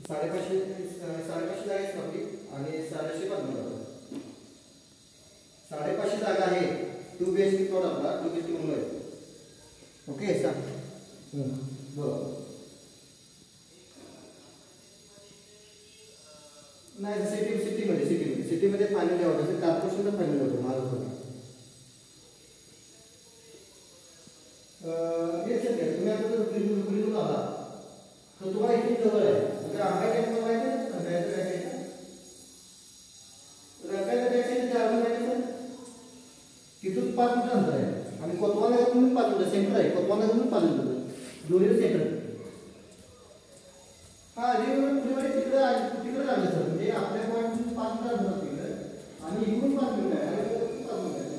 550 550 जागा आहेत आपली आणि 750 बांधून जातात. 550 जागा आहे. 2 BHK प्लॉट आपला 2 BHK म्हणून आहे. ओके सांग. बरोबर. नाही सिटीमध्ये फायनल लेआउट असेल. कॉर्पोरेशनला फायनल लेआउट महाराष्ट्रात. तुम्ही आता जर बिल्डिंग आला तर तुम्हाला इथून जवळ आहे. म्हणजे आंबा कॅम्प माहिती आहे ना, रंकायचं बॅक साईड तिथून 5 मीटर अंतर आहे आणि कोतवाल नगरमधून 5 मीटर सेंटर आहे. कोतवाल नगरमधून 5 मीटर दोन्ही सेंटर. हा तिकडे लागलं सर. म्हणजे आपल्या पॉईंट 5 मीटर अंतर तिकडे आणि इकडून 5 मीटर आहे आणि 5 मीटर आहे.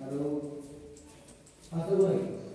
हॅलो. हां सर बोला.